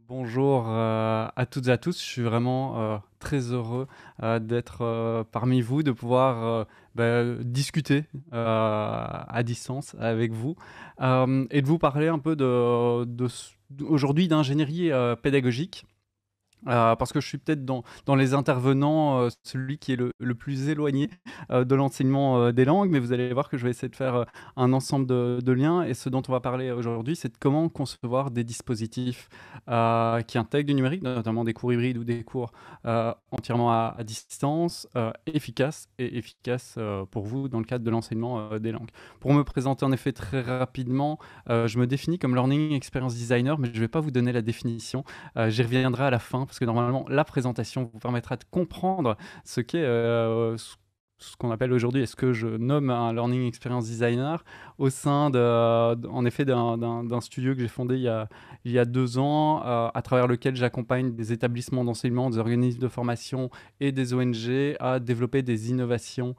Bonjour à toutes et à tous. Je suis vraiment très heureux d'être parmi vous, de pouvoir discuter à distance avec vous et de vous parler un peu aujourd'hui d'ingénierie pédagogique. Parce que je suis peut-être dans les intervenants, celui qui est le plus éloigné de l'enseignement des langues, mais vous allez voir que je vais essayer de faire un ensemble de liens. Et ce dont on va parler aujourd'hui, c'est de comment concevoir des dispositifs qui intègrent du numérique, notamment des cours hybrides ou des cours entièrement à distance, efficaces pour vous dans le cadre de l'enseignement des langues. Pour me présenter en effet très rapidement, je me définis comme Learning Experience Designer, mais je ne vais pas vous donner la définition. J'y reviendrai à la fin parce que normalement la présentation vous permettra de comprendre ce qu'est ce qu'on appelle aujourd'hui et ce que je nomme un Learning Experience Designer au sein en effet d'un studio que j'ai fondé il y a 2 ans à travers lequel j'accompagne des établissements d'enseignement, des organismes de formation et des ONG à développer des innovations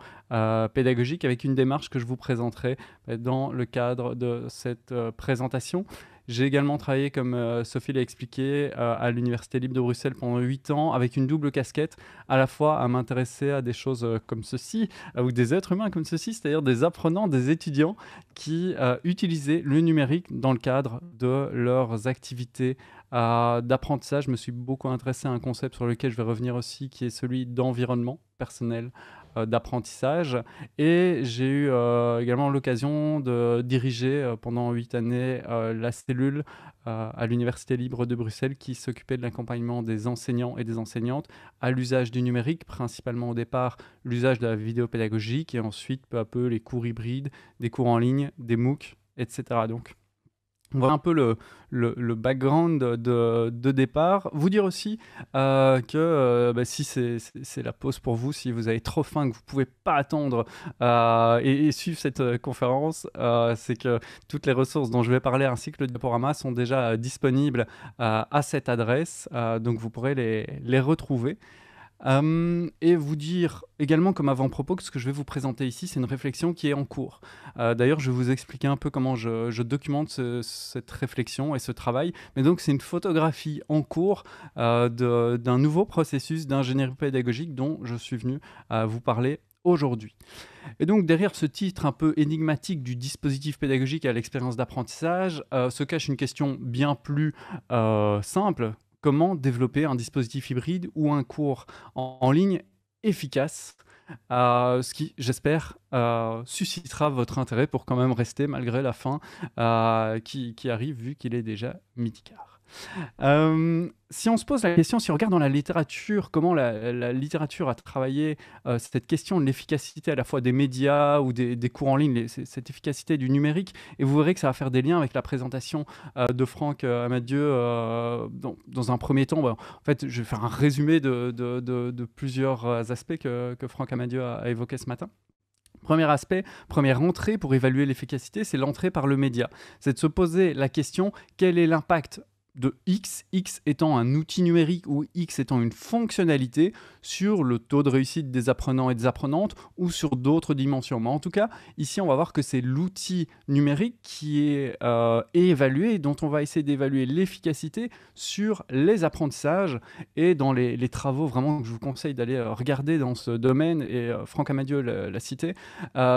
pédagogiques avec une démarche que je vous présenterai dans le cadre de cette présentation. J'ai également travaillé, comme Sophie l'a expliqué, à l'Université libre de Bruxelles pendant 8 ans, avec une double casquette, à la fois à m'intéresser à des choses comme ceci, ou des êtres humains comme ceci, c'est-à-dire des apprenants, des étudiants qui utilisaient le numérique dans le cadre de leurs activités d'apprentissage. Je me suis beaucoup intéressé à un concept sur lequel je vais revenir aussi, qui est celui d'environnement personnel d'apprentissage. Et j'ai eu également l'occasion de diriger pendant 8 années la cellule à l'Université libre de Bruxelles qui s'occupait de l'accompagnement des enseignants et des enseignantes à l'usage du numérique, principalement au départ l'usage de la vidéo pédagogique et ensuite peu à peu les cours hybrides, des cours en ligne, des MOOC, etc. Donc voilà un peu le background de départ. Vous dire aussi que si c'est la pause pour vous, si vous avez trop faim, que vous ne pouvez pas attendre et suivre cette conférence, c'est que toutes les ressources dont je vais parler ainsi que le diaporama sont déjà disponibles à cette adresse, donc vous pourrez les retrouver. Et vous dire également comme avant-propos que ce que je vais vous présenter ici, c'est une réflexion qui est en cours. D'ailleurs, je vais vous expliquer un peu comment je documente cette réflexion et ce travail. Mais donc, c'est une photographie en cours d'un nouveau processus d'ingénierie pédagogique dont je suis venu vous parler aujourd'hui. Et donc, derrière ce titre un peu énigmatique du dispositif pédagogique à l'expérience d'apprentissage, se cache une question bien plus simple. Comment développer un dispositif hybride ou un cours en ligne efficace, ce qui, j'espère, suscitera votre intérêt pour quand même rester malgré la fin qui arrive vu qu'il est déjà midi quart. Si on se pose la question, si on regarde dans la littérature, comment la littérature a travaillé cette question de l'efficacité à la fois des médias ou des cours en ligne, cette efficacité du numérique, et vous verrez que ça va faire des liens avec la présentation de Franck Amadieu dans un premier temps. En fait, je vais faire un résumé de plusieurs aspects que Franck Amadieu a évoqué ce matin. Premier aspect, première entrée pour évaluer l'efficacité, c'est l'entrée par le média. C'est de se poser la question, quel est l'impact de X, X étant un outil numérique ou X étant une fonctionnalité sur le taux de réussite des apprenants et des apprenantes ou sur d'autres dimensions. Mais en tout cas, ici, on va voir que c'est l'outil numérique qui est évalué, dont on va essayer d'évaluer l'efficacité sur les apprentissages. Et dans les travaux vraiment que je vous conseille d'aller regarder dans ce domaine, et Franck Amadieu l'a cité,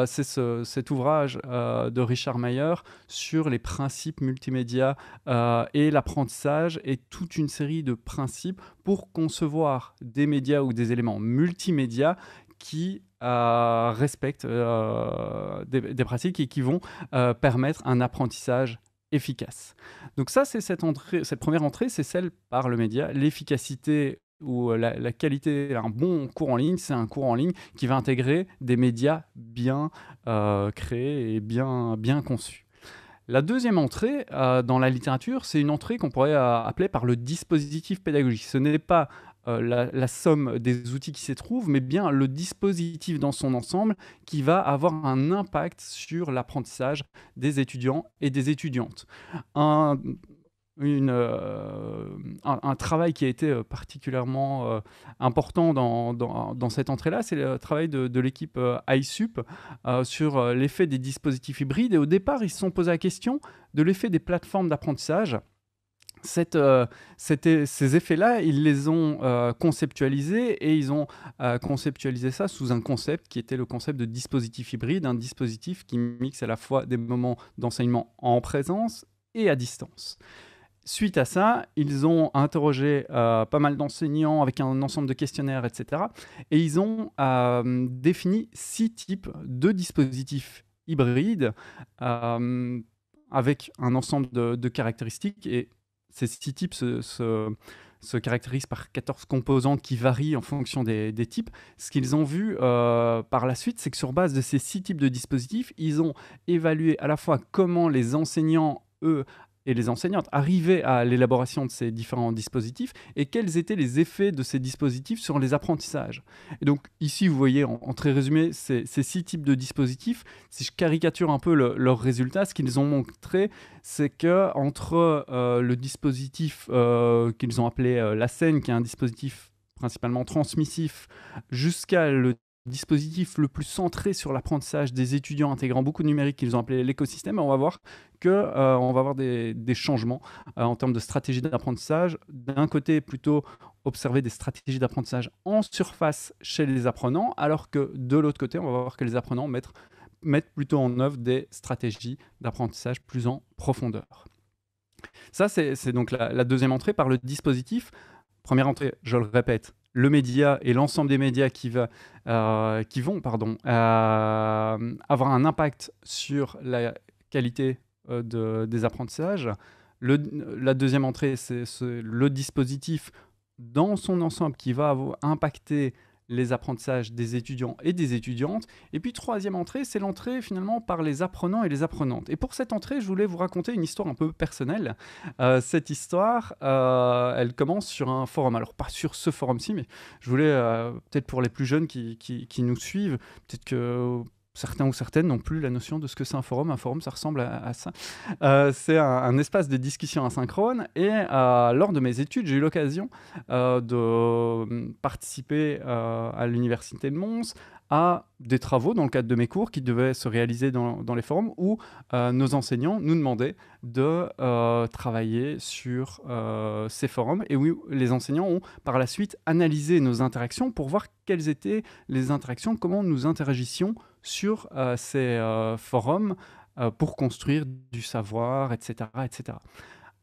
c'est cet ouvrage de Richard Mayer sur les principes multimédia et l'apprentissage et toute une série de principes pour concevoir des médias ou des éléments multimédia qui respectent des pratiques et qui vont permettre un apprentissage efficace. Donc ça, c'est cette première entrée, c'est celle par le média. L'efficacité ou la qualité, un bon cours en ligne, c'est un cours en ligne qui va intégrer des médias bien créés et bien conçus. La deuxième entrée dans la littérature, c'est une entrée qu'on pourrait appeler par le dispositif pédagogique. Ce n'est pas la somme des outils qui s'y trouvent, mais bien le dispositif dans son ensemble qui va avoir un impact sur l'apprentissage des étudiants et des étudiantes. Un travail qui a été particulièrement important dans cette entrée-là, c'est le travail de l'équipe iSup sur l'effet des dispositifs hybrides. Et au départ, ils se sont posé la question de l'effet des plateformes d'apprentissage ces effets-là, ils les ont conceptualisés et ils ont conceptualisé ça sous un concept qui était le concept de dispositif hybride, un dispositif qui mixe à la fois des moments d'enseignement en présence et à distance. Suite à ça, ils ont interrogé pas mal d'enseignants avec un ensemble de questionnaires, etc. Et ils ont défini 6 types de dispositifs hybrides avec un ensemble de caractéristiques. Et ces 6 types se caractérisent par 14 composantes qui varient en fonction des types. Ce qu'ils ont vu par la suite, c'est que sur base de ces 6 types de dispositifs, ils ont évalué à la fois comment les enseignants, eux, et les enseignantes arrivaient à l'élaboration de ces différents dispositifs et quels étaient les effets de ces dispositifs sur les apprentissages. Et donc ici, vous voyez en très résumé ces 6 types de dispositifs. Si je caricature un peu leurs résultats, ce qu'ils ont montré, c'est que entre le dispositif qu'ils ont appelé la scène, qui est un dispositif principalement transmissif, jusqu'à le dispositif le plus centré sur l'apprentissage des étudiants intégrant beaucoup de numérique qu'ils ont appelé l'écosystème, on va voir qu'on va avoir des changements en termes de stratégie d'apprentissage. D'un côté, plutôt observer des stratégies d'apprentissage en surface chez les apprenants, alors que de l'autre côté, on va voir que les apprenants mettent plutôt en œuvre des stratégies d'apprentissage plus en profondeur. Ça, c'est donc la deuxième entrée par le dispositif. Première entrée, je le répète, le média et l'ensemble des médias qui vont avoir un impact sur la qualité des apprentissages. La deuxième entrée, c'est le dispositif dans son ensemble qui va impacter les apprentissages des étudiants et des étudiantes. Et puis troisième entrée, c'est l'entrée finalement par les apprenants et les apprenantes. Et pour cette entrée, je voulais vous raconter une histoire un peu personnelle. Cette histoire, elle commence sur un forum. Alors pas sur ce forum-ci, mais je voulais, peut-être pour les plus jeunes qui nous suivent, peut-être que certains ou certaines n'ont plus la notion de ce que c'est un forum. Un forum, ça ressemble à ça. C'est un espace de discussion asynchrone. Et lors de mes études, j'ai eu l'occasion de participer à l'université de Mons à des travaux dans le cadre de mes cours qui devaient se réaliser dans les forums où nos enseignants nous demandaient de travailler sur ces forums et où les enseignants ont par la suite analysé nos interactions pour voir quelles étaient les interactions, comment nous interagissions sur ces forums pour construire du savoir, etc., etc.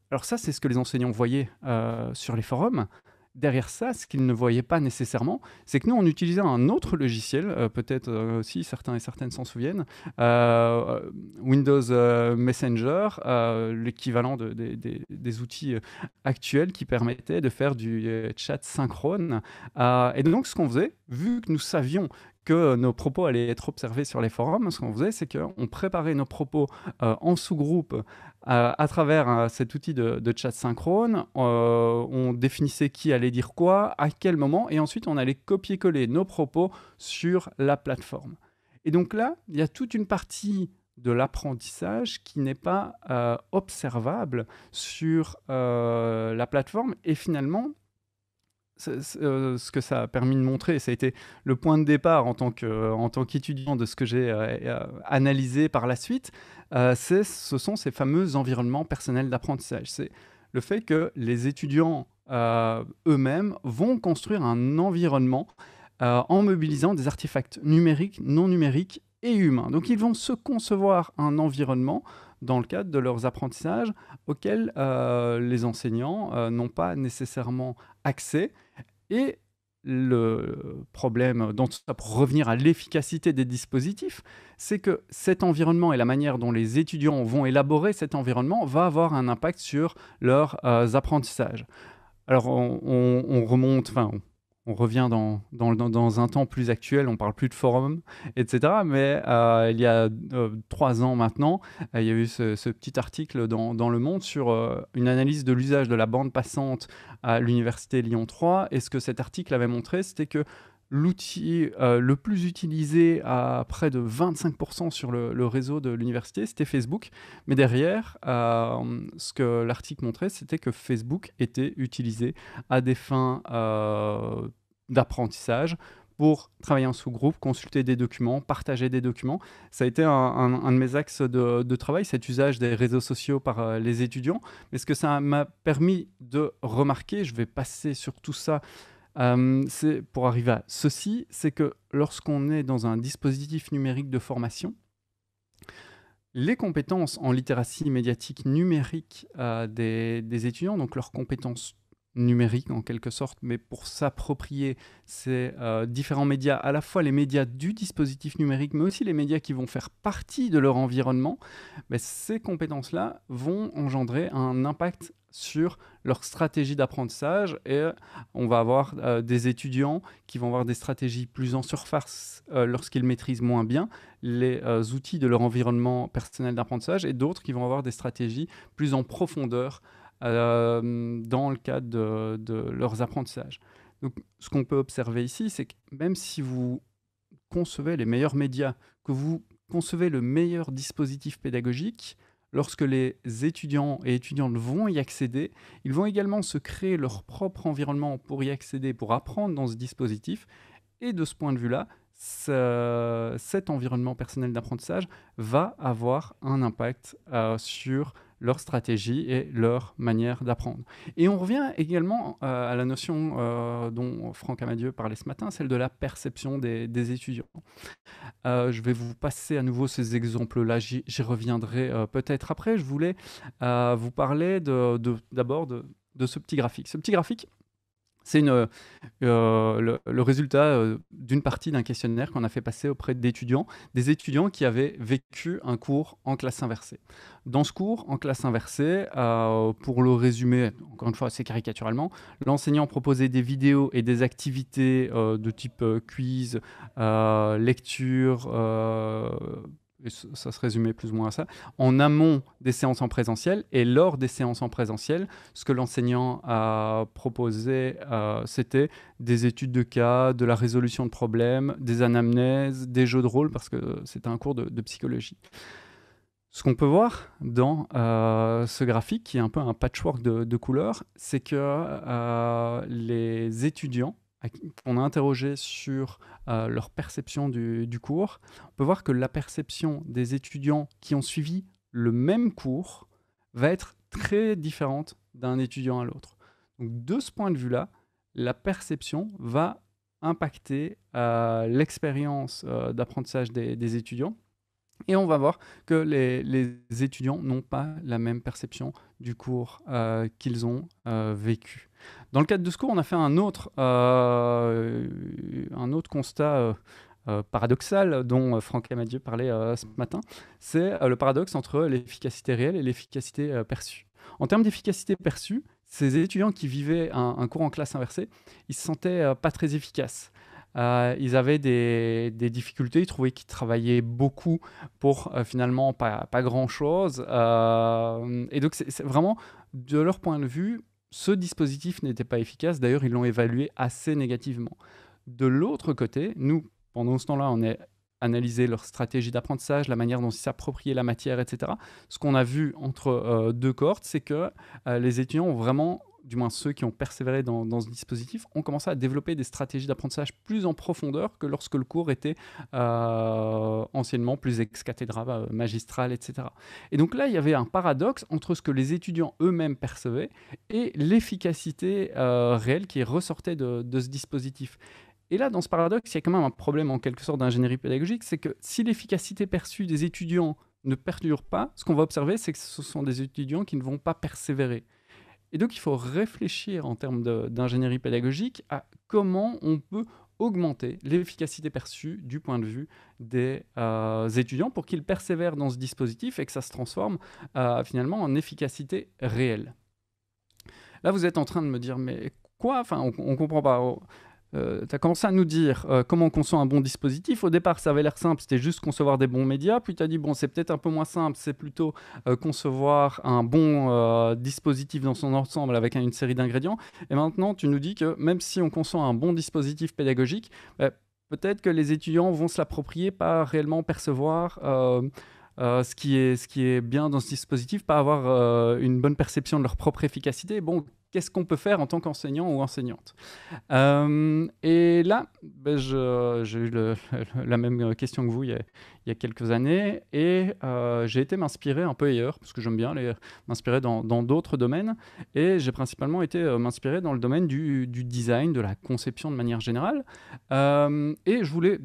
Alors ça, c'est ce que les enseignants voyaient sur les forums. Derrière ça, ce qu'ils ne voyaient pas nécessairement, c'est que nous, on utilisait un autre logiciel, peut-être aussi certains et certaines s'en souviennent, Windows Messenger, l'équivalent des outils actuels qui permettaient de faire du chat synchrone. Et donc, ce qu'on faisait, vu que nous savions que nos propos allaient être observés sur les forums, ce qu'on faisait, c'est qu'on préparait nos propos en sous-groupe à travers cet outil de chat synchrone. On définissait qui allait dire quoi, à quel moment, et ensuite on allait copier-coller nos propos sur la plateforme. Et donc là, il y a toute une partie de l'apprentissage qui n'est pas observable sur la plateforme, et finalement, ce que ça a permis de montrer, et ça a été le point de départ en tant qu'étudiant de ce que j'ai analysé par la suite, ce sont ces fameux environnements personnels d'apprentissage. C'est le fait que les étudiants eux-mêmes vont construire un environnement en mobilisant des artefacts numériques, non numériques et humains. Donc ils vont se concevoir un environnement dans le cadre de leurs apprentissages auxquels les enseignants n'ont pas nécessairement accès. Et le problème, pour revenir à l'efficacité des dispositifs, c'est que cet environnement et la manière dont les étudiants vont élaborer cet environnement va avoir un impact sur leurs apprentissages. Alors on remonte, enfin on revient dans un temps plus actuel, on parle plus de forum, etc. Mais il y a 3 ans maintenant, il y a eu ce petit article dans Le Monde sur une analyse de l'usage de la bande passante à l'université Lyon 3. Et ce que cet article avait montré, c'était que l'outil le plus utilisé à près de 25% sur le réseau de l'université, c'était Facebook. Mais derrière, ce que l'article montrait, c'était que Facebook était utilisé à des fins d'apprentissage pour travailler en sous-groupe, consulter des documents, partager des documents. Ça a été un de mes axes de travail, cet usage des réseaux sociaux par les étudiants. Mais ce que ça m'a permis de remarquer, je vais passer sur tout ça, c'est pour arriver à ceci, c'est que lorsqu'on est dans un dispositif numérique de formation, les compétences en littératie médiatique numérique des étudiants, donc leurs compétences numériques en quelque sorte, mais pour s'approprier ces différents médias, à la fois les médias du dispositif numérique, mais aussi les médias qui vont faire partie de leur environnement, ces compétences-là vont engendrer un impact sur leur stratégie d'apprentissage et on va avoir des étudiants qui vont avoir des stratégies plus en surface lorsqu'ils maîtrisent moins bien les outils de leur environnement personnel d'apprentissage et d'autres qui vont avoir des stratégies plus en profondeur dans le cadre de leurs apprentissages. Donc, ce qu'on peut observer ici, c'est que même si vous concevez les meilleurs médias, que vous concevez le meilleur dispositif pédagogique, lorsque les étudiants et étudiantes vont y accéder, ils vont également se créer leur propre environnement pour y accéder, pour apprendre dans ce dispositif. Et de ce point de vue-là, cet environnement personnel d'apprentissage va avoir un impact sur leur stratégie et leur manière d'apprendre. Et on revient également à la notion dont Franck Amadieu parlait ce matin, celle de la perception des étudiants. Je vais vous passer à nouveau ces exemples-là, j'y reviendrai peut-être après. Je voulais vous parler d'abord de ce petit graphique. Ce petit graphique, c'est le résultat d'une partie d'un questionnaire qu'on a fait passer auprès d'étudiants, des étudiants qui avaient vécu un cours en classe inversée. Dans ce cours en classe inversée, pour le résumer, encore une fois assez caricaturalement, l'enseignant proposait des vidéos et des activités de type quiz, lecture, et ça se résumait plus ou moins à ça, en amont des séances en présentiel et lors des séances en présentiel, ce que l'enseignant a proposé, c'était des études de cas, de la résolution de problèmes, des anamnèses, des jeux de rôle, parce que c'était un cours de psychologie. Ce qu'on peut voir dans ce graphique, qui est un peu un patchwork de couleurs, c'est que les étudiants qu'on a interrogés sur leur perception du cours, on peut voir que la perception des étudiants qui ont suivi le même cours va être très différente d'un étudiant à l'autre. Donc, de ce point de vue-là, la perception va impacter l'expérience d'apprentissage des étudiants. Et on va voir que les étudiants n'ont pas la même perception du cours qu'ils ont vécu. Dans le cadre de ce cours, on a fait un autre constat paradoxal dont Franck Amadieu parlait ce matin. C'est le paradoxe entre l'efficacité réelle et l'efficacité perçue. En termes d'efficacité perçue, ces étudiants qui vivaient un cours en classe inversée, ils se sentaient pas très efficaces. Ils avaient des difficultés, ils trouvaient qu'ils travaillaient beaucoup pour finalement pas grand-chose. Et donc, c'est vraiment, de leur point de vue, ce dispositif n'était pas efficace. D'ailleurs, ils l'ont évalué assez négativement. De l'autre côté, nous, pendant ce temps-là, on a analysé leur stratégie d'apprentissage, la manière dont ils s'appropriaient la matière, etc. Ce qu'on a vu entre deux cohortes, c'est que les étudiants ont vraiment, du moins ceux qui ont persévéré dans ce dispositif, ont commencé à développer des stratégies d'apprentissage plus en profondeur que lorsque le cours était anciennement plus ex cathedra, magistral, etc. Et donc là, il y avait un paradoxe entre ce que les étudiants eux-mêmes percevaient et l'efficacité réelle qui ressortait de ce dispositif. Et là, dans ce paradoxe, il y a quand même un problème en quelque sorte d'ingénierie pédagogique, c'est que si l'efficacité perçue des étudiants ne perdure pas, ce qu'on va observer, c'est que ce sont des étudiants qui ne vont pas persévérer. Et donc, il faut réfléchir en termes d'ingénierie pédagogique à comment on peut augmenter l'efficacité perçue du point de vue des étudiants pour qu'ils persévèrent dans ce dispositif et que ça se transforme finalement en efficacité réelle. Là, vous êtes en train de me dire, mais quoi? Enfin, on ne comprend pas. Tu as commencé à nous dire comment on conçoit un bon dispositif. Au départ, ça avait l'air simple, c'était juste concevoir des bons médias. Puis tu as dit, bon, c'est peut-être un peu moins simple, c'est plutôt concevoir un bon dispositif dans son ensemble avec une série d'ingrédients. Et maintenant, tu nous dis que même si on conçoit un bon dispositif pédagogique, peut-être que les étudiants vont se l'approprier, pas réellement percevoir ce qui est bien dans ce dispositif, pas avoir une bonne perception de leur propre efficacité. Bon, qu'est-ce qu'on peut faire en tant qu'enseignant ou enseignante. Et là, j'ai eu la même question que vous il y a quelques années, et j'ai été m'inspirer un peu ailleurs, parce que j'aime bien m'inspirer dans d'autres domaines, et j'ai principalement été m'inspirer dans le domaine du design, de la conception de manière générale. Et je voulais,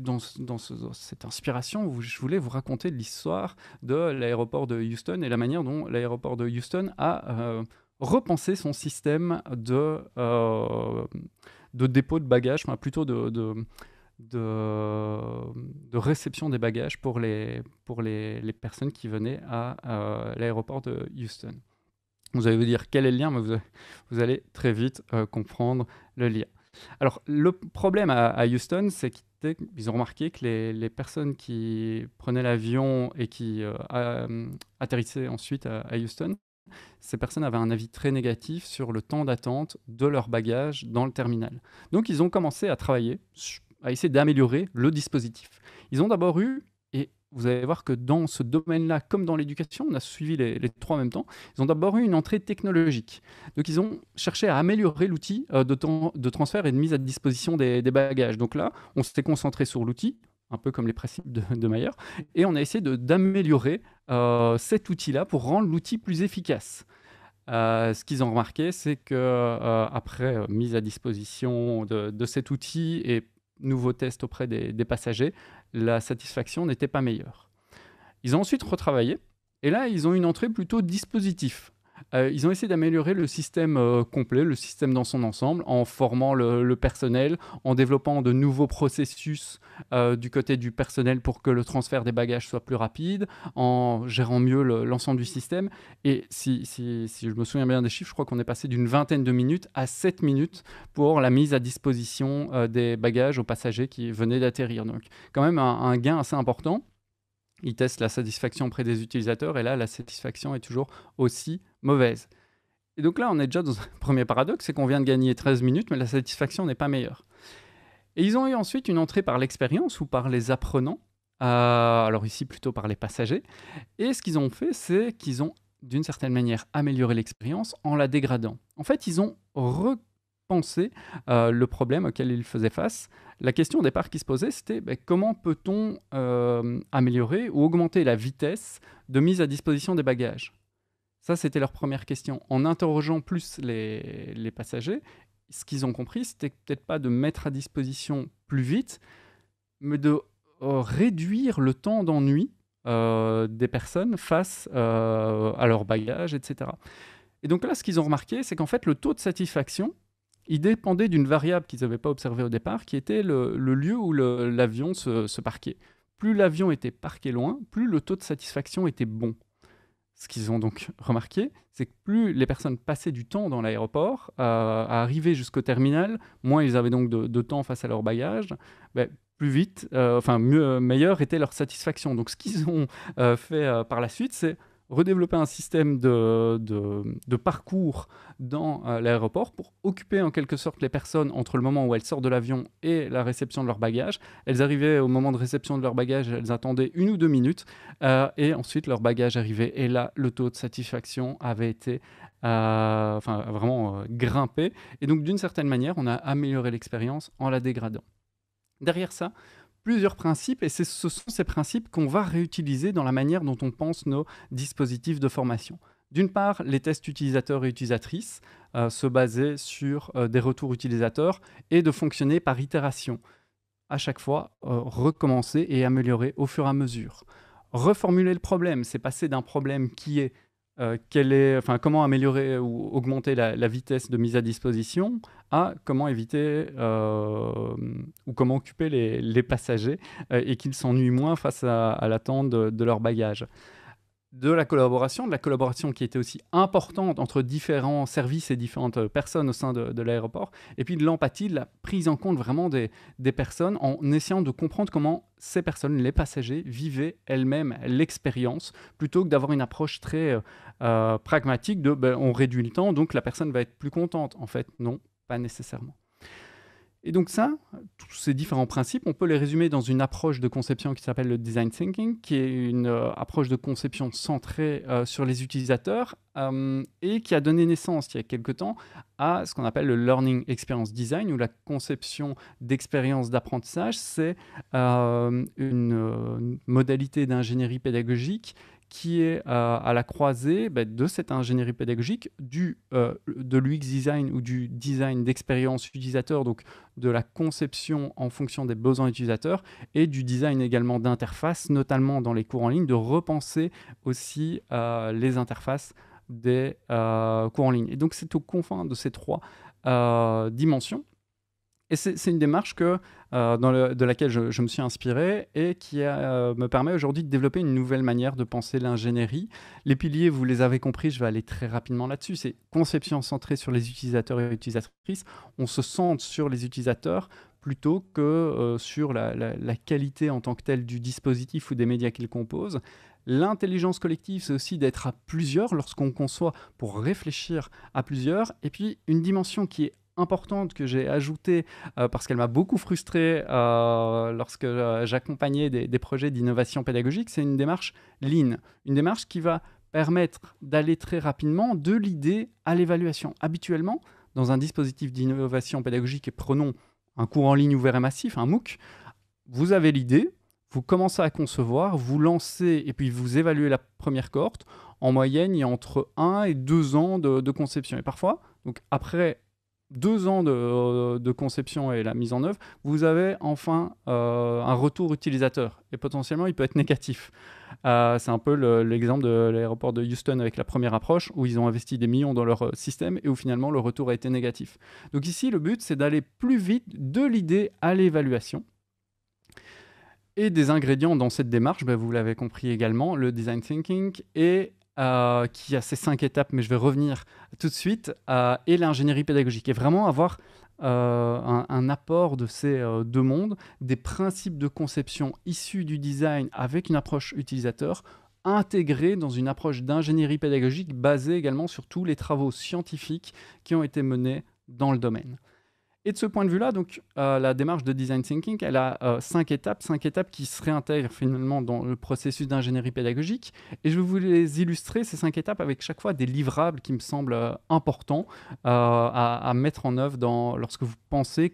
cette inspiration, je voulais vous raconter l'histoire de l'aéroport de Houston et la manière dont l'aéroport de Houston a repensé son système de dépôt de bagages, enfin plutôt de réception des bagages pour les personnes qui venaient à l'aéroport de Houston. Vous allez vous dire quel est le lien, mais vous allez très vite comprendre le lien. Alors, le problème à Houston, c'est qu'ils ont remarqué que les personnes qui prenaient l'avion et qui atterrissaient ensuite à Houston, ces personnes avaient un avis très négatif sur le temps d'attente de leurs bagages dans le terminal. Donc, ils ont commencé à travailler, à essayer d'améliorer le dispositif. Ils ont d'abord eu, et vous allez voir que dans ce domaine-là, comme dans l'éducation, on a suivi les trois en même temps, ils ont d'abord eu une entrée technologique. Donc, ils ont cherché à améliorer l'outil de transfert et de mise à disposition des bagages. Donc là, on s'était concentré sur l'outil, un peu comme les principes de Mayer, et on a essayé d'améliorer cet outil-là pour rendre l'outil plus efficace. Ce qu'ils ont remarqué, c'est que après mise à disposition de cet outil et nouveaux tests auprès des passagers, la satisfaction n'était pas meilleure. Ils ont ensuite retravaillé, et là, ils ont une entrée plutôt dispositif. Ils ont essayé d'améliorer le système complet, le système dans son ensemble, en formant le personnel, en développant de nouveaux processus du côté du personnel pour que le transfert des bagages soit plus rapide, en gérant mieux l'ensemble du système. Et si je me souviens bien des chiffres, je crois qu'on est passé d'une vingtaine de minutes à 7 minutes pour la mise à disposition des bagages aux passagers qui venaient d'atterrir. Donc quand même un gain assez important. Ils testent la satisfaction auprès des utilisateurs, et là, la satisfaction est toujours aussi mauvaise. Et donc là, on est déjà dans un premier paradoxe, c'est qu'on vient de gagner 13 minutes, mais la satisfaction n'est pas meilleure. Et ils ont eu ensuite une entrée par l'expérience ou par les apprenants, alors ici plutôt par les passagers. Et ce qu'ils ont fait, c'est qu'ils ont d'une certaine manière amélioré l'expérience en la dégradant. En fait, ils ont repensé le problème auquel ils faisaient face. La question au départ qui se posait, c'était comment peut-on améliorer ou augmenter la vitesse de mise à disposition des bagages. Ça, c'était leur première question. En interrogeant plus les passagers, ce qu'ils ont compris, c'était peut-être pas de mettre à disposition plus vite, mais de réduire le temps d'ennui des personnes face à leurs bagages, etc. Et donc là, ce qu'ils ont remarqué, c'est qu'en fait, le taux de satisfaction, il dépendait d'une variable qu'ils n'avaient pas observée au départ, qui était le lieu où l'avion se parquait. Plus l'avion était parqué loin, plus le taux de satisfaction était bon. Ce qu'ils ont donc remarqué, c'est que plus les personnes passaient du temps dans l'aéroport à arriver jusqu'au terminal, moins ils avaient donc de temps face à leur bagage, plus vite, meilleure était leur satisfaction. Donc ce qu'ils ont fait par la suite, c'est redévelopper un système de parcours dans l'aéroport pour occuper en quelque sorte les personnes entre le moment où elles sortent de l'avion et la réception de leur bagage. Elles arrivaient au moment de réception de leur bagage, elles attendaient 1 ou 2 minutes et ensuite leur bagage arrivait. Et là, le taux de satisfaction avait été vraiment grimpé. Et donc d'une certaine manière, on a amélioré l'expérience en la dégradant. Derrière ça, plusieurs principes, et ce sont ces principes qu'on va réutiliser dans la manière dont on pense nos dispositifs de formation. D'une part, les tests utilisateurs et utilisatrices se basaient sur des retours utilisateurs et de fonctionner par itération. À chaque fois, recommencer et améliorer au fur et à mesure. Reformuler le problème, c'est passer d'un problème qui est comment améliorer ou augmenter la vitesse de mise à disposition à comment éviter ou comment occuper les passagers et qu'ils s'ennuient moins face à l'attente de leur bagage. De la collaboration qui était aussi importante entre différents services et différentes personnes au sein de l'aéroport, et puis de l'empathie, de la prise en compte vraiment des personnes en essayant de comprendre comment ces personnes, les passagers, vivaient elles-mêmes l'expérience, plutôt que d'avoir une approche très pragmatique de on réduit le temps, donc la personne va être plus contente. En fait, non, pas nécessairement. Et donc ça, tous ces différents principes, on peut les résumer dans une approche de conception qui s'appelle le design thinking, qui est une approche de conception centrée sur les utilisateurs et qui a donné naissance, il y a quelque temps, à ce qu'on appelle le Learning Experience Design, ou la conception d'expériences d'apprentissage. C'est une modalité d'ingénierie pédagogique qui est à la croisée de cette ingénierie pédagogique, de l'UX design ou du design d'expérience utilisateur, donc de la conception en fonction des besoins utilisateurs, et du design également d'interface, notamment dans les cours en ligne, de repenser aussi les interfaces des cours en ligne. Et donc c'est aux confins de ces trois dimensions. Et c'est une démarche de laquelle je me suis inspiré et qui me permet aujourd'hui de développer une nouvelle manière de penser l'ingénierie. Les piliers, vous les avez compris, je vais aller très rapidement là-dessus. C'est conception centrée sur les utilisateurs et utilisatrices. On se centre sur les utilisateurs plutôt que sur la qualité en tant que telle du dispositif ou des médias qu'il compose. L'intelligence collective, c'est aussi d'être à plusieurs lorsqu'on conçoit, pour réfléchir à plusieurs. Et puis, une dimension qui est importante que j'ai ajoutée parce qu'elle m'a beaucoup frustré lorsque j'accompagnais des projets d'innovation pédagogique, c'est une démarche Lean, une démarche qui va permettre d'aller très rapidement de l'idée à l'évaluation. Habituellement, dans un dispositif d'innovation pédagogique, et prenons un cours en ligne ouvert et massif, un MOOC, vous avez l'idée, vous commencez à concevoir, vous lancez et puis vous évaluez la première cohorte. En moyenne, il y a entre 1 et 2 ans de conception. Et parfois, donc après 2 ans de conception et la mise en œuvre, vous avez enfin un retour utilisateur. Et potentiellement, il peut être négatif. C'est un peu l'exemple de l'aéroport de Houston avec la première approche, où ils ont investi des millions dans leur système et où finalement le retour a été négatif. Donc ici, le but, c'est d'aller plus vite de l'idée à l'évaluation. Et des ingrédients dans cette démarche, vous l'avez compris également, le design thinking et qui a ces 5 étapes, mais je vais revenir tout de suite, et l'ingénierie pédagogique. Et vraiment avoir un apport de ces deux mondes, des principes de conception issus du design avec une approche utilisateur, intégrés dans une approche d'ingénierie pédagogique basée également sur tous les travaux scientifiques qui ont été menés dans le domaine. Et de ce point de vue-là, donc, la démarche de design thinking, elle a 5 étapes qui se réintègrent finalement dans le processus d'ingénierie pédagogique. Et je vais vous les illustrer, ces 5 étapes, avec chaque fois des livrables qui me semblent importants à mettre en œuvre lorsque vous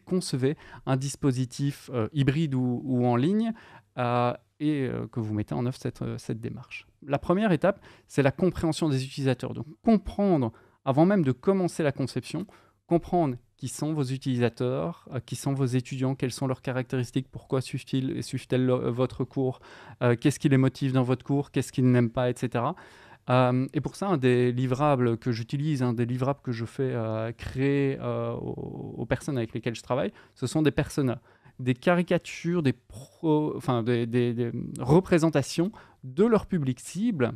concevez un dispositif hybride ou en ligne et que vous mettez en œuvre cette démarche. La première étape, c'est la compréhension des utilisateurs. Donc, comprendre, avant même de commencer la conception, comprendre qui sont vos utilisateurs, qui sont vos étudiants, quelles sont leurs caractéristiques, pourquoi suivent-elles votre cours, qu'est-ce qui les motive dans votre cours, qu'est-ce qu'ils n'aiment pas, etc. Et pour ça, un des livrables que j'utilise, un des livrables que je fais créer aux personnes avec lesquelles je travaille, ce sont des personas, des caricatures, des représentations de leur public cible.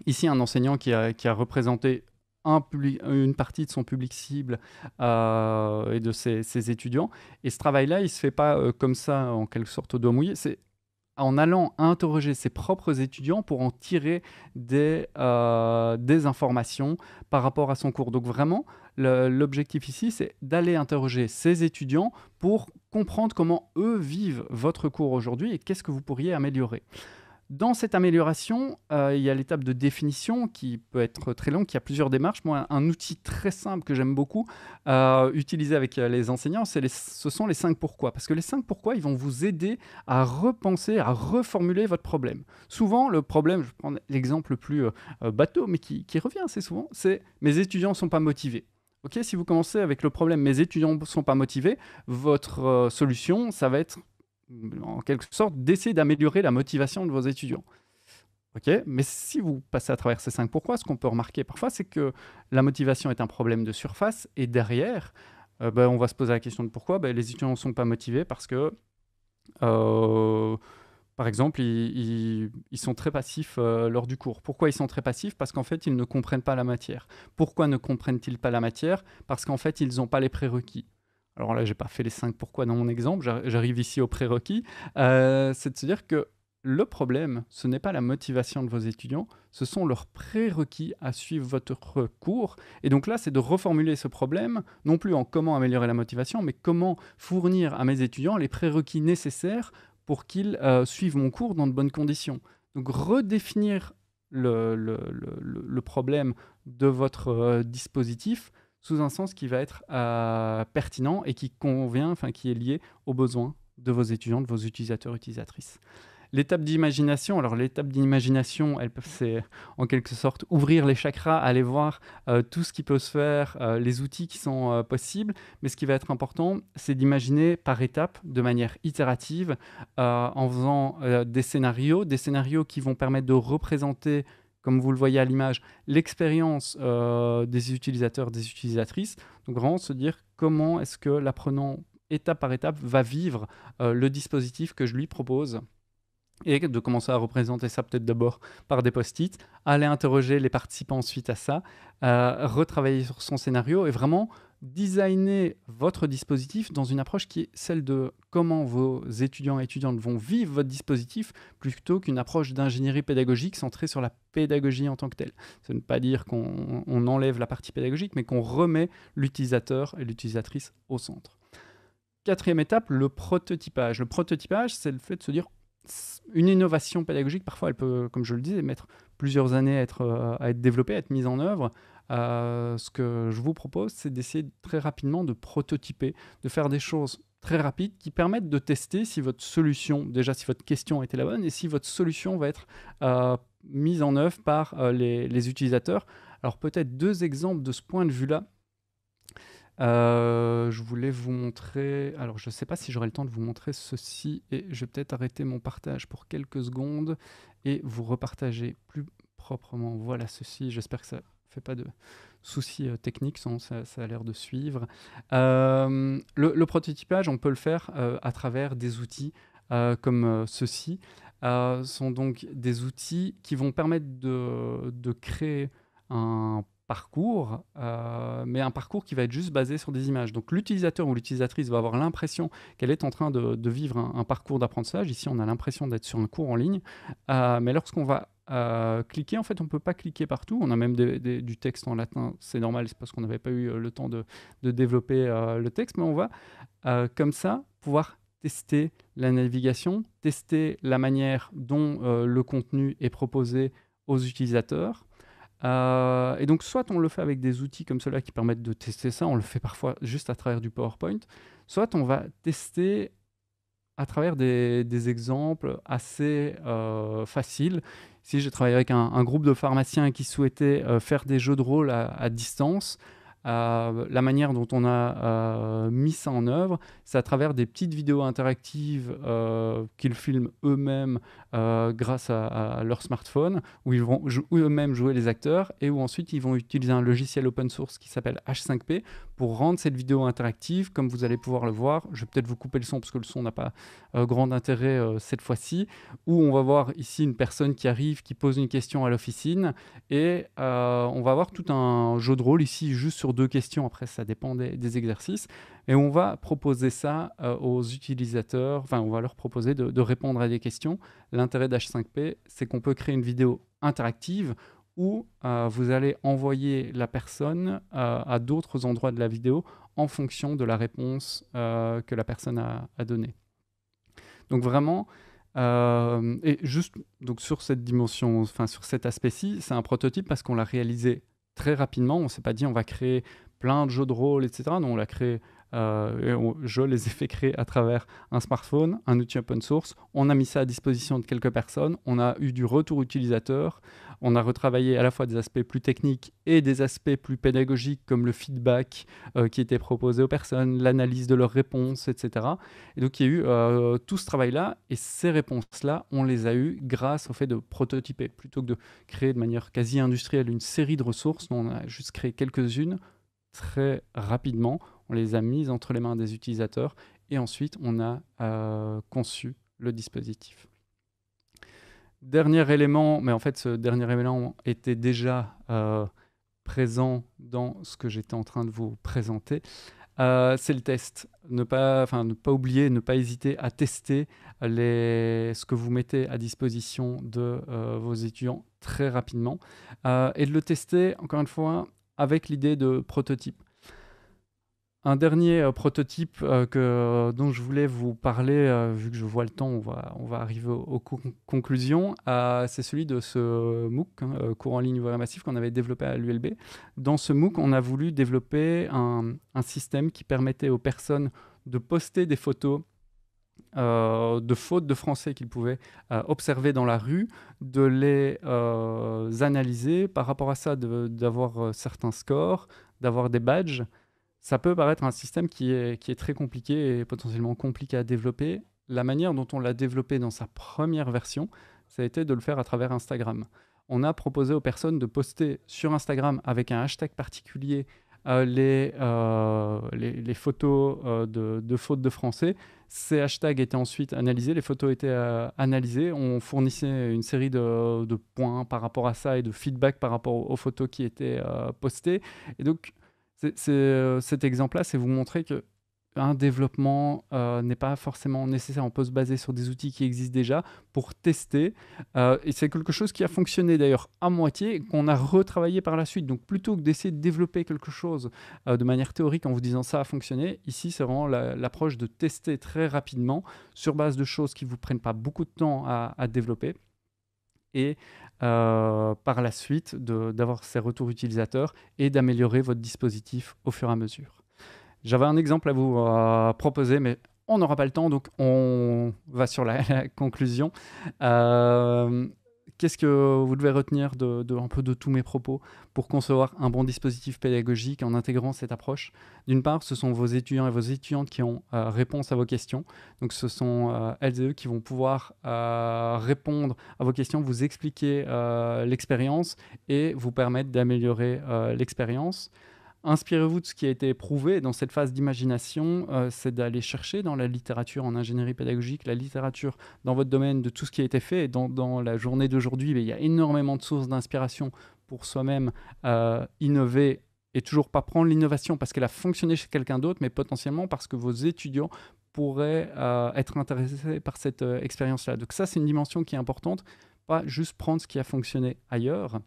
Ici, un enseignant qui a représenté une partie de son public cible et de ses étudiants. Et ce travail-là, il ne se fait pas comme ça, en quelque sorte au doigt mouillé. C'est en allant interroger ses propres étudiants pour en tirer des informations par rapport à son cours. Donc vraiment, l'objectif ici, c'est d'aller interroger ses étudiants pour comprendre comment eux vivent votre cours aujourd'hui et qu'est-ce que vous pourriez améliorer. Dans cette amélioration, il y a l'étape de définition qui peut être très longue, qui a plusieurs démarches. Moi, un outil très simple que j'aime beaucoup utiliser avec les enseignants, ce sont les 5 pourquoi. Parce que les 5 pourquoi, ils vont vous aider à repenser, à reformuler votre problème. Souvent, le problème, je vais prendre l'exemple le plus bateau, mais qui revient assez souvent, c'est « mes étudiants ne sont pas motivés ». Okay, si vous commencez avec le problème « mes étudiants ne sont pas motivés », votre solution, ça va être en quelque sorte, d'essayer d'améliorer la motivation de vos étudiants. Okay, mais si vous passez à travers ces 5 pourquoi, ce qu'on peut remarquer parfois, c'est que la motivation est un problème de surface, et derrière, on va se poser la question de pourquoi les étudiants ne sont pas motivés, parce que, par exemple, ils sont très passifs lors du cours. Pourquoi ils sont très passifs? Parce qu'en fait, ils ne comprennent pas la matière. Pourquoi ne comprennent-ils pas la matière? Parce qu'en fait, ils n'ont pas les prérequis. Alors là, je n'ai pas fait les 5 pourquoi dans mon exemple, j'arrive ici aux prérequis, c'est de se dire que le problème, ce n'est pas la motivation de vos étudiants, ce sont leurs prérequis à suivre votre cours. Et donc là, c'est de reformuler ce problème, non plus en comment améliorer la motivation, mais comment fournir à mes étudiants les prérequis nécessaires pour qu'ils suivent mon cours dans de bonnes conditions. Donc redéfinir le problème de votre dispositif, sous un sens qui va être pertinent et qui convient, enfin qui est lié aux besoins de vos étudiants, de vos utilisateurs, utilisatrices. L'étape d'imagination, alors l'étape d'imagination, c'est en quelque sorte ouvrir les chakras, aller voir tout ce qui peut se faire, les outils qui sont possibles. Mais ce qui va être important, c'est d'imaginer par étapes, de manière itérative, en faisant des scénarios qui vont permettre de représenter, comme vous le voyez à l'image, l'expérience des utilisateurs, des utilisatrices. Donc vraiment se dire comment est-ce que l'apprenant, étape par étape, va vivre le dispositif que je lui propose, et de commencer à représenter ça peut-être d'abord par des post-it, aller interroger les participants suite à ça, retravailler sur son scénario et vraiment designer votre dispositif dans une approche qui est celle de comment vos étudiants et étudiantes vont vivre votre dispositif plutôt qu'une approche d'ingénierie pédagogique centrée sur la pédagogie en tant que telle. Ça ne veut pas dire qu'on enlève la partie pédagogique, mais qu'on remet l'utilisateur et l'utilisatrice au centre. Quatrième étape, le prototypage. Le prototypage, c'est le fait de se dire une innovation pédagogique, parfois elle peut, comme je le disais, mettre plusieurs années à être développée, à être mise en œuvre. Ce que je vous propose, c'est d'essayer très rapidement de prototyper, de faire des choses très rapides qui permettent de tester si votre solution, déjà si votre question était la bonne, et si votre solution va être mise en œuvre par les utilisateurs. Alors peut-être deux exemples de ce point de vue-là. Je voulais vous montrer, alors je ne sais pas si j'aurai le temps de vous montrer ceci, et je vais peut-être arrêter mon partage pour quelques secondes et vous repartager plus proprement. Voilà ceci, j'espère que ça ne fait pas de soucis techniques, ça a l'air de suivre. Le prototypage, on peut le faire à travers des outils comme ceci. Sont donc des outils qui vont permettre de créer un parcours, mais un parcours qui va être juste basé sur des images. Donc l'utilisateur ou l'utilisatrice va avoir l'impression qu'elle est en train de vivre un parcours d'apprentissage. Ici, on a l'impression d'être sur un cours en ligne, mais lorsqu'on va cliquer, en fait, on ne peut pas cliquer partout. On a même du texte en latin, c'est normal, c'est parce qu'on n'avait pas eu le temps de développer le texte, mais on va comme ça pouvoir tester la navigation, tester la manière dont le contenu est proposé aux utilisateurs. Et donc, soit on le fait avec des outils comme ceux-là qui permettent de tester ça, on le fait parfois juste à travers du PowerPoint, soit on va tester à travers des exemples assez faciles. Ici, j'ai travaillé avec un groupe de pharmaciens qui souhaitaient faire des jeux de rôle à distance. La manière dont on a mis ça en œuvre, c'est à travers des petites vidéos interactives qu'ils filment eux-mêmes grâce à leur smartphone, où ils vont eux-mêmes jouer les acteurs et où ensuite ils vont utiliser un logiciel open source qui s'appelle H5P pour rendre cette vidéo interactive, comme vous allez pouvoir le voir. Je vais peut-être vous couper le son parce que le son n'a pas grand intérêt cette fois-ci, où on va voir ici une personne qui arrive, qui pose une question à l'officine et on va avoir tout un jeu de rôle ici juste sur 2 questions, après ça dépend des exercices, et on va proposer ça aux utilisateurs, enfin on va leur proposer de répondre à des questions. L'intérêt d'H5P, c'est qu'on peut créer une vidéo interactive où vous allez envoyer la personne à d'autres endroits de la vidéo en fonction de la réponse que la personne a donnée. Donc vraiment, et juste donc sur cette dimension, enfin sur cet aspect-ci, c'est un prototype parce qu'on l'a réalisé très rapidement. On ne s'est pas dit on va créer plein de jeux de rôle, etc. Non, on l'a créé, je les ai fait créer à travers un smartphone, un outil open source. On a mis ça à disposition de quelques personnes. On a eu du retour utilisateur. On a retravaillé à la fois des aspects plus techniques et des aspects plus pédagogiques comme le feedback qui était proposé aux personnes, l'analyse de leurs réponses, etc. Et donc il y a eu tout ce travail-là et ces réponses-là, on les a eues grâce au fait de prototyper. Plutôt que de créer de manière quasi industrielle une série de ressources, on a juste créé quelques-unes très rapidement. On les a mises entre les mains des utilisateurs et ensuite on a conçu le dispositif. Dernier élément, mais en fait ce dernier élément était déjà présent dans ce que j'étais en train de vous présenter, c'est le test. Ne pas oublier, ne pas hésiter à tester ce que vous mettez à disposition de vos étudiants très rapidement et de le tester, encore une fois, avec l'idée de prototype. Un dernier prototype dont je voulais vous parler, vu que je vois le temps, on va arriver aux conclusions. C'est celui de ce MOOC, cours en ligne ouvert et massif, qu'on avait développé à l'ULB. Dans ce MOOC, on a voulu développer un système qui permettait aux personnes de poster des photos de fautes de français qu'ils pouvaient observer dans la rue, de les analyser, par rapport à ça, d'avoir certains scores, d'avoir des badges. Ça peut paraître un système qui est très compliqué et potentiellement compliqué à développer. La manière dont on l'a développé dans sa première version, ça a été de le faire à travers Instagram. On a proposé aux personnes de poster sur Instagram avec un hashtag particulier les photos de fautes de français. Ces hashtags étaient ensuite analysés, les photos étaient analysées. On fournissait une série de points par rapport à ça et de feedback par rapport aux photos qui étaient postées. Et donc, cet exemple-là, c'est vous montrer que un développement n'est pas forcément nécessaire. On peut se baser sur des outils qui existent déjà pour tester. Et c'est quelque chose qui a fonctionné d'ailleurs à moitié et qu'on a retravaillé par la suite. Donc plutôt que d'essayer de développer quelque chose de manière théorique en vous disant ça a fonctionné, ici c'est vraiment l'approche de tester très rapidement sur base de choses qui ne vous prennent pas beaucoup de temps à développer. Et par la suite d'avoir ces retours utilisateurs et d'améliorer votre dispositif au fur et à mesure. J'avais un exemple à vous proposer, mais on n'aura pas le temps, donc on va sur la conclusion. Qu'est-ce que vous devez retenir un peu de tous mes propos pour concevoir un bon dispositif pédagogique en intégrant cette approche? D'une part, ce sont vos étudiants et vos étudiantes qui ont réponse à vos questions. Donc, ce sont elles et eux qui vont pouvoir répondre à vos questions, vous expliquer l'expérience et vous permettre d'améliorer l'expérience. Inspirez-vous de ce qui a été prouvé dans cette phase d'imagination, c'est d'aller chercher dans la littérature en ingénierie pédagogique, la littérature dans votre domaine de tout ce qui a été fait. Et dans la journée d'aujourd'hui, il y a énormément de sources d'inspiration pour soi-même innover et toujours pas prendre l'innovation parce qu'elle a fonctionné chez quelqu'un d'autre, mais potentiellement parce que vos étudiants pourraient être intéressés par cette expérience-là. Donc ça, c'est une dimension qui est importante, pas juste prendre ce qui a fonctionné ailleurs.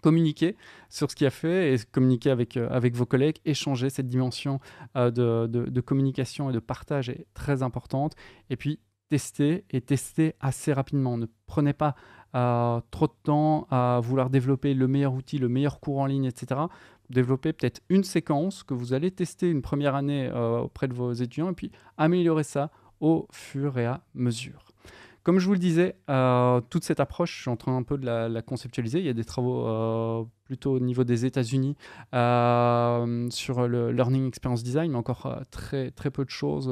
Communiquer sur ce qui a fait et communiquer avec vos collègues, échanger. Cette dimension de communication et de partage est très importante. Et puis, tester assez rapidement. Ne prenez pas trop de temps à vouloir développer le meilleur outil, le meilleur cours en ligne, etc. Développez peut-être une séquence que vous allez tester une première année auprès de vos étudiants et puis améliorer ça au fur et à mesure. Comme je vous le disais, toute cette approche, je suis en train un peu de la conceptualiser. Il y a des travaux plutôt au niveau des États-Unis sur le Learning Experience Design, mais encore très, très peu de choses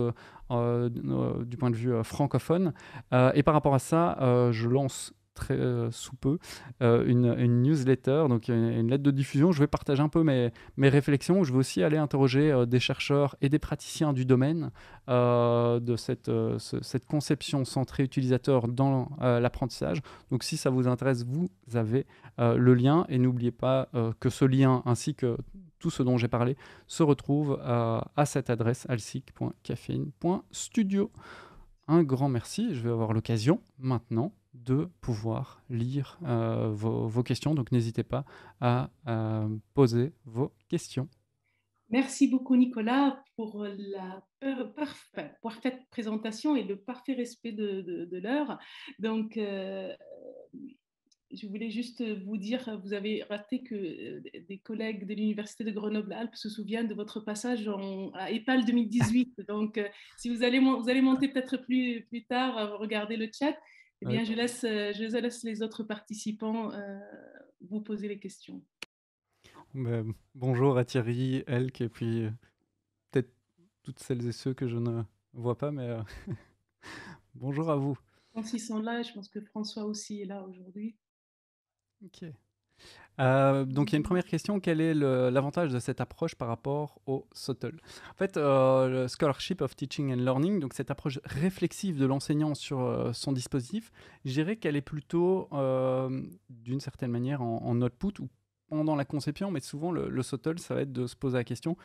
du point de vue francophone. Et par rapport à ça, je lance très sous peu une newsletter, donc une lettre de diffusion. Je vais partager un peu mes réflexions. Je vais aussi aller interroger des chercheurs et des praticiens du domaine de cette conception centrée utilisateur dans l'apprentissage. Donc si ça vous intéresse, vous avez le lien et n'oubliez pas que ce lien ainsi que tout ce dont j'ai parlé se retrouve à cette adresse alsic.caffeine.studio. Un grand merci. Je vais avoir l'occasion maintenant de pouvoir lire vos questions. Donc n'hésitez pas à poser vos questions. Merci beaucoup Nicolas pour la parfaite présentation et le parfait respect de l'heure. Donc, je voulais juste vous dire, vous avez raté que des collègues de l'Université de Grenoble-Alpes se souviennent de votre passage à EPAL 2018. Donc, si vous allez monter peut-être plus tard, regarder le chat, eh bien, je laisse les autres participants vous poser les questions. Bonjour à Thierry, Elke, et puis peut-être toutes celles et ceux que je ne vois pas, mais bonjour à vous. Quand ils sont là, je pense que François aussi est là aujourd'hui. Ok. Donc il y a une première question, quel est l'avantage de cette approche par rapport au SOTL? En fait, le Scholarship of Teaching and Learning, donc cette approche réflexive de l'enseignant sur son dispositif, je dirais qu'elle est plutôt d'une certaine manière en output ou pendant la conception, mais souvent le SOTL, ça va être de se poser la question,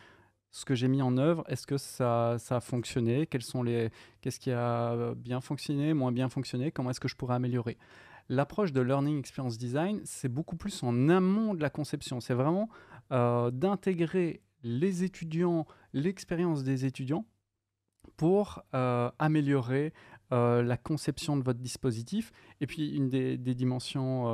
ce que j'ai mis en œuvre, est-ce que ça a fonctionné? Qu'est-ce qui a bien fonctionné, moins bien fonctionné? Comment est-ce que je pourrais améliorer? L'approche de Learning Experience Design, c'est beaucoup plus en amont de la conception. C'est vraiment d'intégrer les étudiants, l'expérience des étudiants pour améliorer la conception de votre dispositif. Et puis, une des dimensions,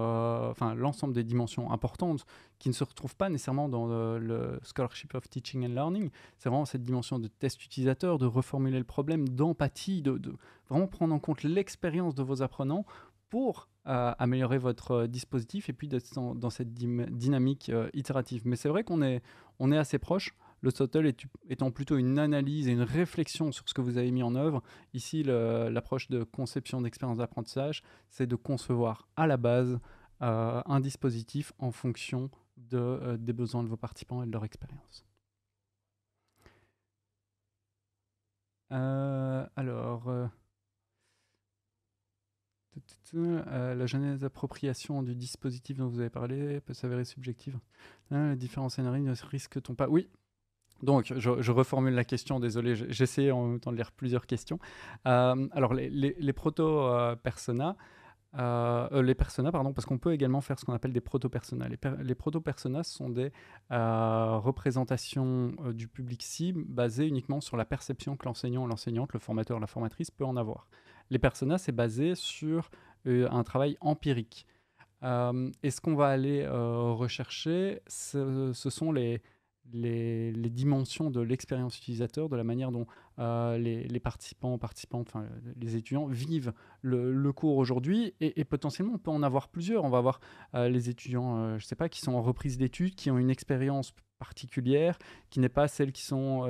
enfin, l'ensemble des dimensions importantes qui ne se retrouvent pas nécessairement dans le Scholarship of Teaching and Learning, c'est vraiment cette dimension de test utilisateur, de reformuler le problème, d'empathie, de vraiment prendre en compte l'expérience de vos apprenants pour améliorer votre dispositif et puis d'être dans cette dynamique itérative. Mais c'est vrai qu'on est assez proche. Le SOTL étant plutôt une analyse et une réflexion sur ce que vous avez mis en œuvre. Ici, l'approche de conception d'expérience d'apprentissage, c'est de concevoir à la base un dispositif en fonction des besoins de vos participants et de leur expérience. La genèse d'appropriation du dispositif dont vous avez parlé peut s'avérer subjective. Les différents scénarios ne risque-t-on pas... Oui. Donc, je reformule la question, désolé, j'ai essayé en même temps de lire plusieurs questions. Alors, les proto-personas, les personas, pardon, parce qu'on peut également faire ce qu'on appelle des proto-personas. Les proto-personas sont des représentations du public cible basées uniquement sur la perception que l'enseignant ou l'enseignante, le formateur ou la formatrice peut en avoir. Les personas, c'est basé sur un travail empirique. Et ce qu'on va aller rechercher, ce sont les dimensions de l'expérience utilisateur, de la manière dont les participantes, enfin les étudiants vivent le cours aujourd'hui. Et potentiellement, on peut en avoir plusieurs. On va avoir les étudiants, je sais pas, qui sont en reprise d'études, qui ont une expérience particulière, qui n'est pas celle qui sont,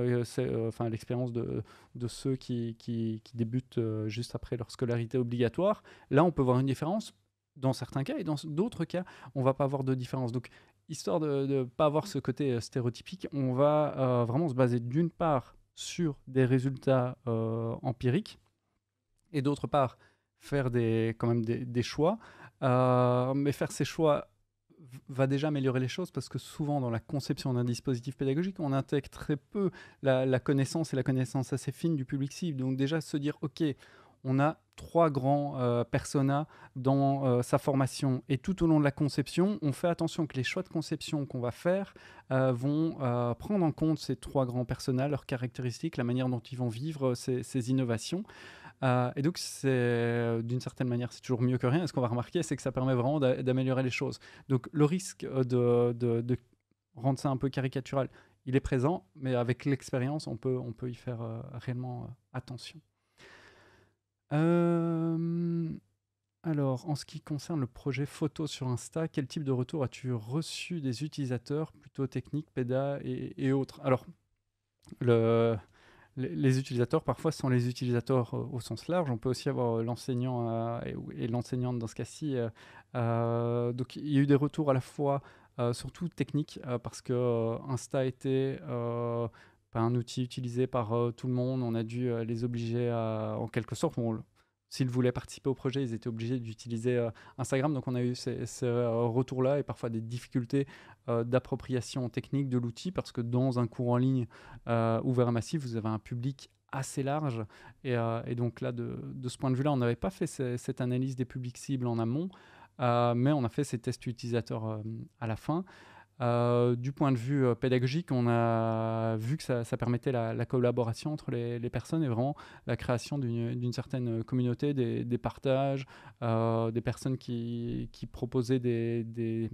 enfin l'expérience de ceux qui débutent juste après leur scolarité obligatoire. Là, on peut voir une différence dans certains cas, et dans d'autres cas, on ne va pas avoir de différence. Donc, histoire de ne pas avoir ce côté stéréotypique, on va vraiment se baser d'une part sur des résultats empiriques, et d'autre part faire quand même des choix. Mais faire ces choix va déjà améliorer les choses parce que souvent dans la conception d'un dispositif pédagogique, on intègre très peu la connaissance et la connaissance assez fine du public cible. Donc déjà se dire, ok, on a 3 grands personas dans sa formation et tout au long de la conception, on fait attention que les choix de conception qu'on va faire vont prendre en compte ces 3 grands personas, leurs caractéristiques, la manière dont ils vont vivre ces innovations. Et donc, d'une certaine manière, c'est toujours mieux que rien. Et ce qu'on va remarquer, c'est que ça permet vraiment d'améliorer les choses. Donc, le risque de rendre ça un peu caricatural, il est présent, mais avec l'expérience, on peut y faire réellement attention. Alors, en ce qui concerne le projet photo sur Insta, quel type de retour as-tu reçu des utilisateurs, plutôt techniques, pédas et autres? Alors, les utilisateurs, parfois, sont les utilisateurs au sens large. On peut aussi avoir l'enseignant et l'enseignante dans ce cas-ci. Donc, il y a eu des retours à la fois, surtout techniques, parce que Insta était pas un outil utilisé par tout le monde. On a dû les obliger en quelque sorte, s'ils voulaient participer au projet, ils étaient obligés d'utiliser Instagram. Donc, on a eu ces retours-là et parfois des difficultés d'appropriation technique de l'outil parce que dans un cours en ligne ouvert à massif, vous avez un public assez large. Et donc là, de ce point de vue-là, on n'avait pas fait cette analyse des publics cibles en amont, mais on a fait ces tests utilisateurs à la fin. Du point de vue pédagogique, on a vu que ça permettait la collaboration entre les personnes et vraiment la création d'une certaine communauté, des partages, des personnes qui proposaient des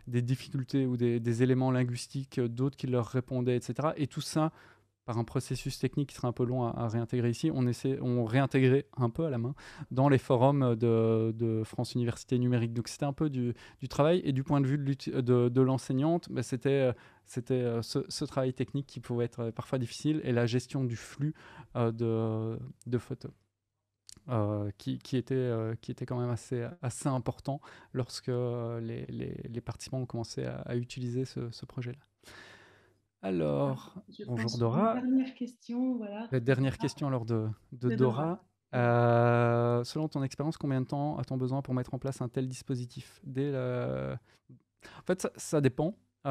difficultés ou des éléments linguistiques, d'autres qui leur répondaient, etc. Et tout ça, par un processus technique qui serait un peu long à réintégrer ici, on réintégrait un peu à la main dans les forums de France Université Numérique. Donc c'était un peu du travail. Et du point de vue de l'enseignante, bah, c'était ce travail technique qui pouvait être parfois difficile et la gestion du flux de photos. Qui était quand même assez important lorsque les participants ont commencé à utiliser ce projet-là. Alors, Je bonjour pense une Dora. dernière question, voilà. La dernière question alors de Dora. Selon ton expérience, combien de temps a-t-on besoin pour mettre en place un tel dispositif? En fait, ça dépend. Et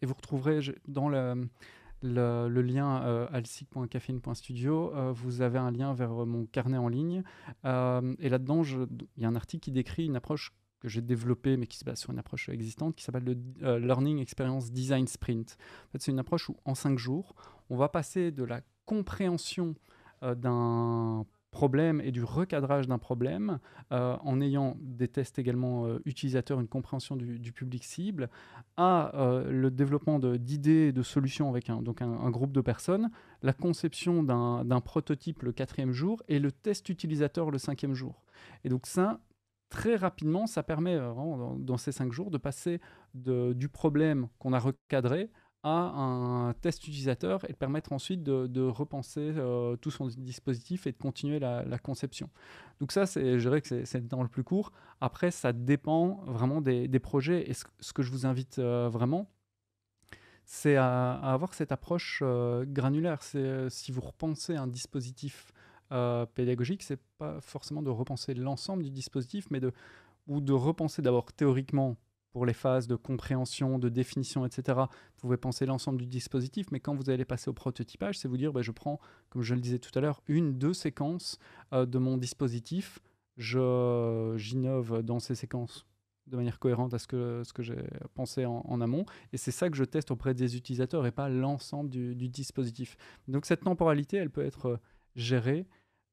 vous retrouverez dans le lien alsic.caffeine.studio, vous avez un lien vers mon carnet en ligne. Et là-dedans, il y a un article qui décrit une approche que j'ai développé, mais qui se base sur une approche existante, qui s'appelle le Learning Experience Design Sprint. En fait, c'est une approche où, en 5 jours, on va passer de la compréhension d'un problème et du recadrage d'un problème, en ayant des tests également utilisateurs, une compréhension du public cible, à le développement d'idées et de solutions avec un groupe de personnes, la conception d'un prototype le 4e jour et le test utilisateur le 5e jour. Et donc ça, très rapidement, ça permet vraiment dans ces 5 jours de passer du problème qu'on a recadré à un test utilisateur et de permettre ensuite de repenser tout son dispositif et de continuer la conception. Donc ça, je dirais que c'est le temps le plus court. Après, ça dépend vraiment des projets. Et ce que je vous invite vraiment, c'est à avoir cette approche granulaire. Si vous repensez un dispositif pédagogique, c'est pas forcément de repenser l'ensemble du dispositif, mais ou de repenser d'abord théoriquement pour les phases de compréhension, de définition, etc. Vous pouvez penser l'ensemble du dispositif, mais quand vous allez passer au prototypage, c'est vous dire, je prends, comme je le disais tout à l'heure, 1, 2 séquences de mon dispositif, j'innove dans ces séquences de manière cohérente à ce que j'ai pensé en amont, et c'est ça que je teste auprès des utilisateurs et pas l'ensemble du dispositif. Donc cette temporalité, elle peut être gérée.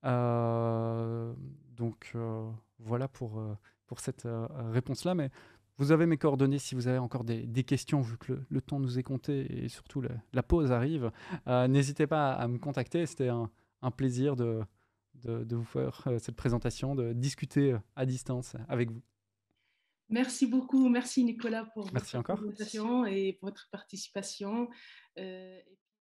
Euh, voilà pour cette réponse-là. Mais vous avez mes coordonnées si vous avez encore des questions, vu que le temps nous est compté et surtout la pause arrive. N'hésitez pas à me contacter. C'était un plaisir de vous faire cette présentation, de discuter à distance avec vous. Merci beaucoup, merci Nicolas pour Merci votre encore. présentation et pour votre participation.